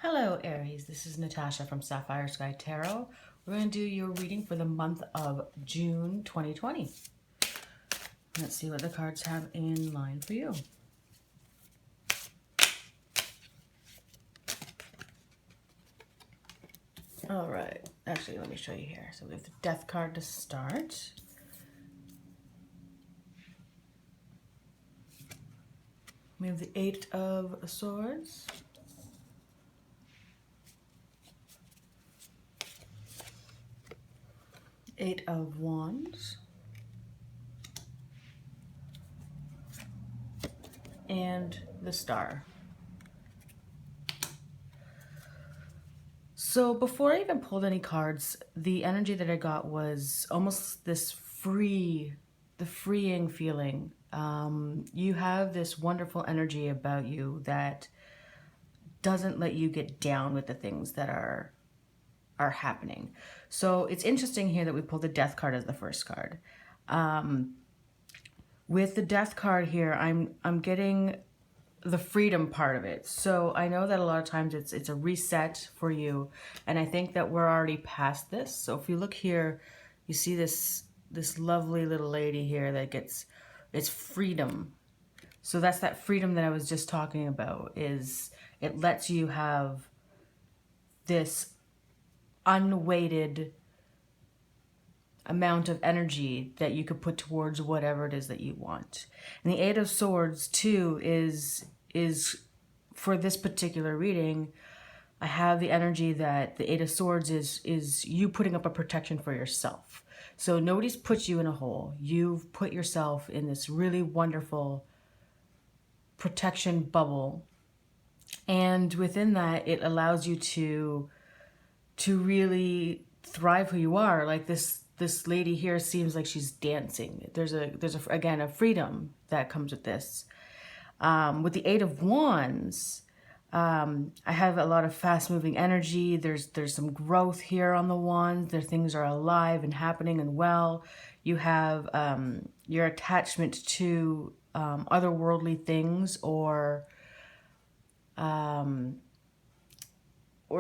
Hello Aries, this is Natasha from Sapphire Sky Tarot. We're going to do your reading for the month of June 2020. Let's see what the cards have in line for you. All right, actually let me show you here. So we have the Death card to start. We have the Eight of Swords. Eight of Wands. And the Star. So before I even pulled any cards, the energy that I got was almost this freeing feeling. You have this wonderful energy about you that doesn't let you get down with the things that are happening. So it's interesting here that we pulled the Death card as the first card. With the Death card here, I'm getting the freedom part of it. So I know that a lot of times it's a reset for you, and I think that we're already past this. So if you look here, you see this lovely little lady here that gets it's freedom. So that's that freedom that I was just talking about. Is it lets you have this unweighted amount of energy that you could put towards whatever it is that you want. And the Eight of Swords too is for this particular reading, I have the energy that the Eight of Swords is you putting up a protection for yourself. So nobody's put you in a hole. You've put yourself in this really wonderful protection bubble. And within that, it allows you to really thrive who you are. Like this lady here seems like she's dancing. There's again a freedom that comes with this. With the Eight of Wands, I have a lot of fast moving energy. There's some growth here on the wands. Things are alive and happening and well. You have your attachment to otherworldly things or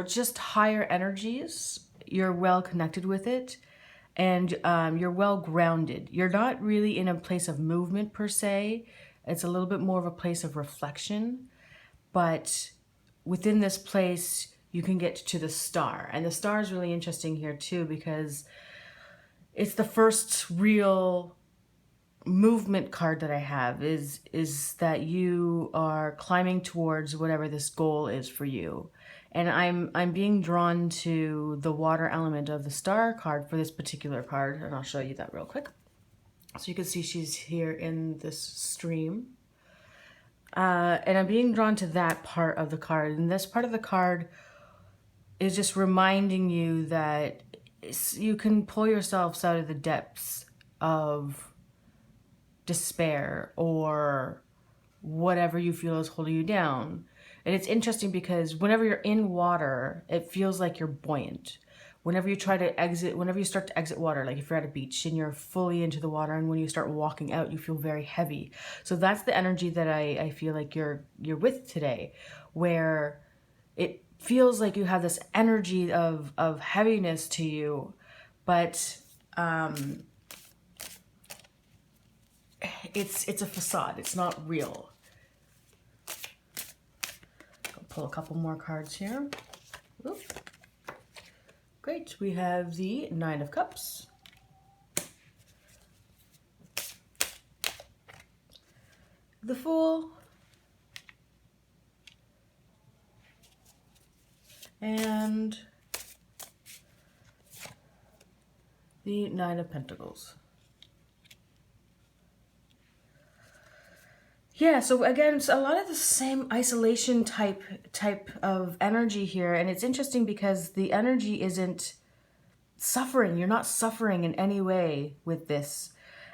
just higher energies. You're well connected with it, and you're well grounded. You're not really in a place of movement per se. It's a little bit more of a place of reflection, but within this place you can get to the Star. And the Star is really interesting here too, because it's the first real movement card that I have is that you are climbing towards whatever this goal is for you. And I'm being drawn to the water element of the Star card for this particular card, and I'll show you that real quick. So you can see she's here in this stream. And I'm being drawn to that part of the card. And this part of the card is just reminding you that you can pull yourselves out of the depths of despair or whatever you feel is holding you down. And it's interesting because whenever you're in water, it feels like you're buoyant. Whenever you start to exit water, like if you're at a beach and you're fully into the water, and when you start walking out, you feel very heavy. So that's the energy that I feel like you're with today, where it feels like you have this energy of heaviness to you, but it's a facade. It's not real. I'll pull a couple more cards here. Oop. Great. We have the Nine of Cups. The Fool. And the Nine of Pentacles. Yeah, so again, it's a lot of the same isolation type of energy here. And it's interesting because the energy isn't suffering. You're not suffering in any way with this.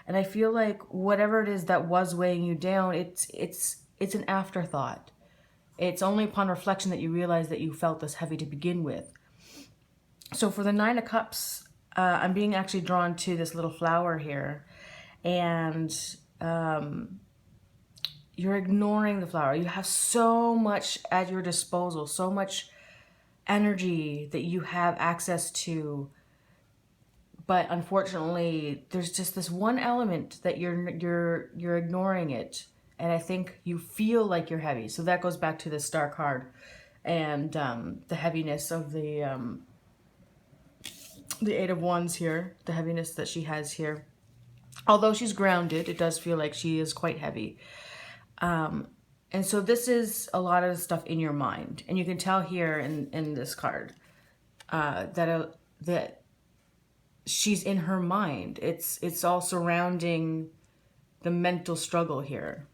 And I feel like whatever it is that was weighing you down, it's an afterthought. It's only upon reflection that you realize that you felt this heavy to begin with. So for the Nine of Cups, I'm being actually drawn to this little flower here. And you're ignoring the flower. You have so much at your disposal, so much energy that you have access to, but unfortunately there's just this one element that you're ignoring it, and I think you feel like you're heavy. So that goes back to the Star card and the heaviness of the Eight of Wands here, the heaviness that she has here. Although she's grounded, it does feel like she is quite heavy. And so this is a lot of stuff in your mind. And you can tell here in this card that she's in her mind. It's all surrounding the mental struggle here.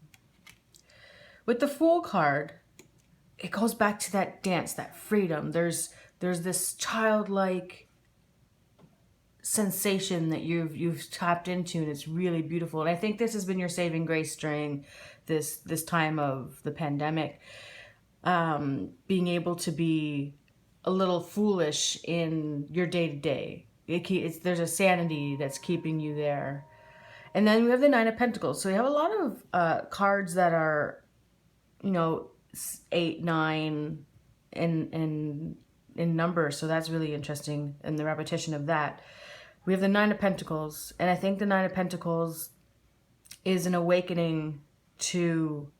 With the Fool card, it goes back to that dance, that freedom. There's this childlike sensation that you've tapped into, and it's really beautiful. And I think this has been your saving grace during this time of the pandemic, being able to be a little foolish in your day-to-day. There's a sanity that's keeping you there. And then we have the Nine of Pentacles. So we have a lot of cards that are, 8, 9 in numbers. So that's really interesting, and the repetition of that. We have the Nine of Pentacles, and I think the Nine of Pentacles is an awakening to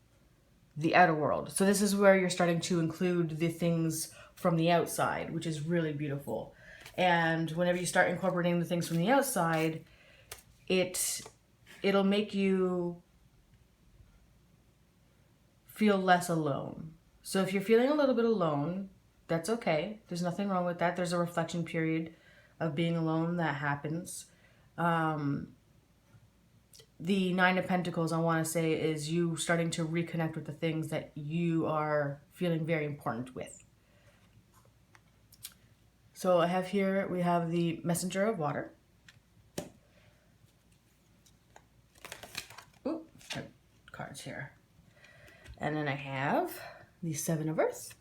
the outer world. So this is where you're starting to include the things from the outside, which is really beautiful. And whenever you start incorporating the things from the outside, it'll make you feel less alone. So if you're feeling a little bit alone, that's okay. There's nothing wrong with that. There's a reflection period of being alone that happens. The Nine of Pentacles, I want to say, is you starting to reconnect with the things that you are feeling very important with. So I have here, we have the Messenger of Water. Ooh, cards here. And then I have the Seven of Earth.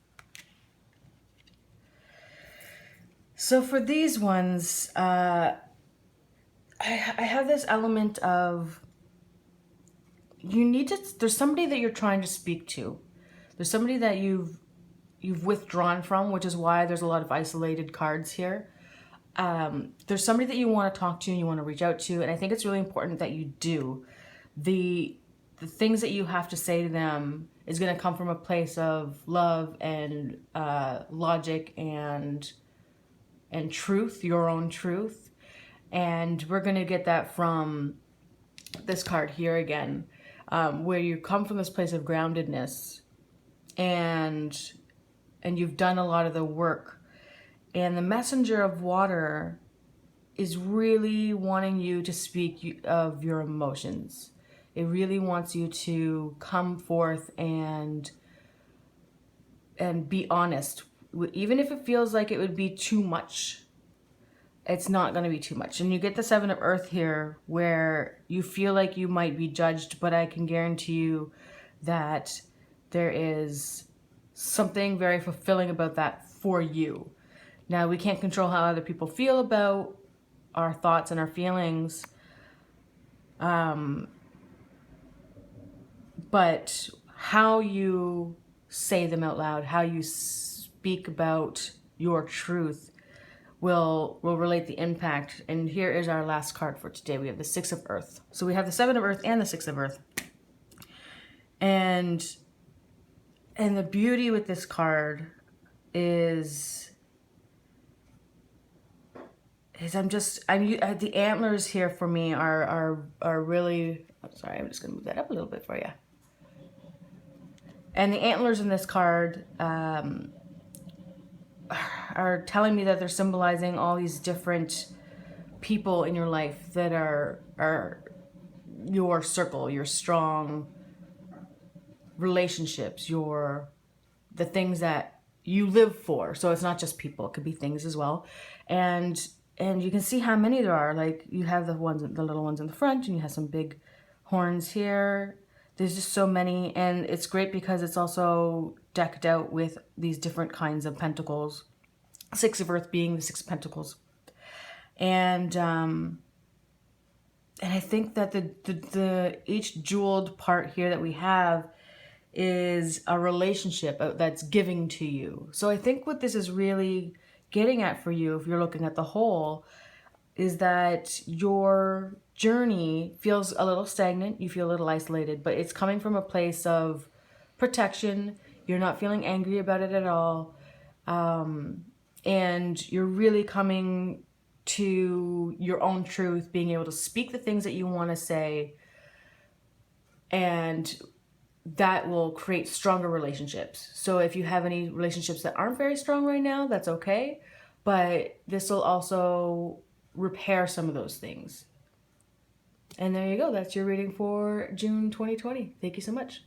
So for these ones, I have this element of there's somebody that you're trying to speak to. There's somebody that you've withdrawn from, which is why there's a lot of isolated cards here. There's somebody that you want to talk to and you want to reach out to, and I think it's really important that you do. The things that you have to say to them is going to come from a place of love and logic and truth, your own truth. And we're going to get that from this card here again, where you come from this place of groundedness and you've done a lot of the work. And the Messenger of Water is really wanting you to speak of your emotions. It really wants you to come forth and be honest. Even if it feels like it would be too much, it's not going to be too much. And you get the Seven of Earth here, where you feel like you might be judged, but I can guarantee you that there is something very fulfilling about that for you. Now, we can't control how other people feel about our thoughts and our feelings, but how you say them out loud, how you speak about your truth will relate the impact. And here is our last card for today. We have the Six of Earth. So we have the Seven of Earth and the Six of Earth. And the beauty with this card is the antlers here for me are really, sorry, I'm just gonna move that up a little bit for you. And the antlers in this card are telling me that they're symbolizing all these different people in your life that are your circle, your strong relationships, the things that you live for. So it's not just people, it could be things as well. And you can see how many there are. Like, you have the little ones in the front, and you have some big horns here. There's just so many, and it's great because it's also decked out with these different kinds of pentacles. Six of Earth being the Six of Pentacles. And I think that the each jeweled part here that we have is a relationship that's giving to you. So I think what this is really getting at for you, if you're looking at the whole, is that your journey feels a little stagnant. You feel a little isolated, but it's coming from a place of protection. You're not feeling angry about it at all. And you're really coming to your own truth, being able to speak the things that you want to say, and that will create stronger relationships. So if you have any relationships that aren't very strong right now, that's okay. But this will also repair some of those things. And there you go. That's your reading for June 2020. Thank you so much.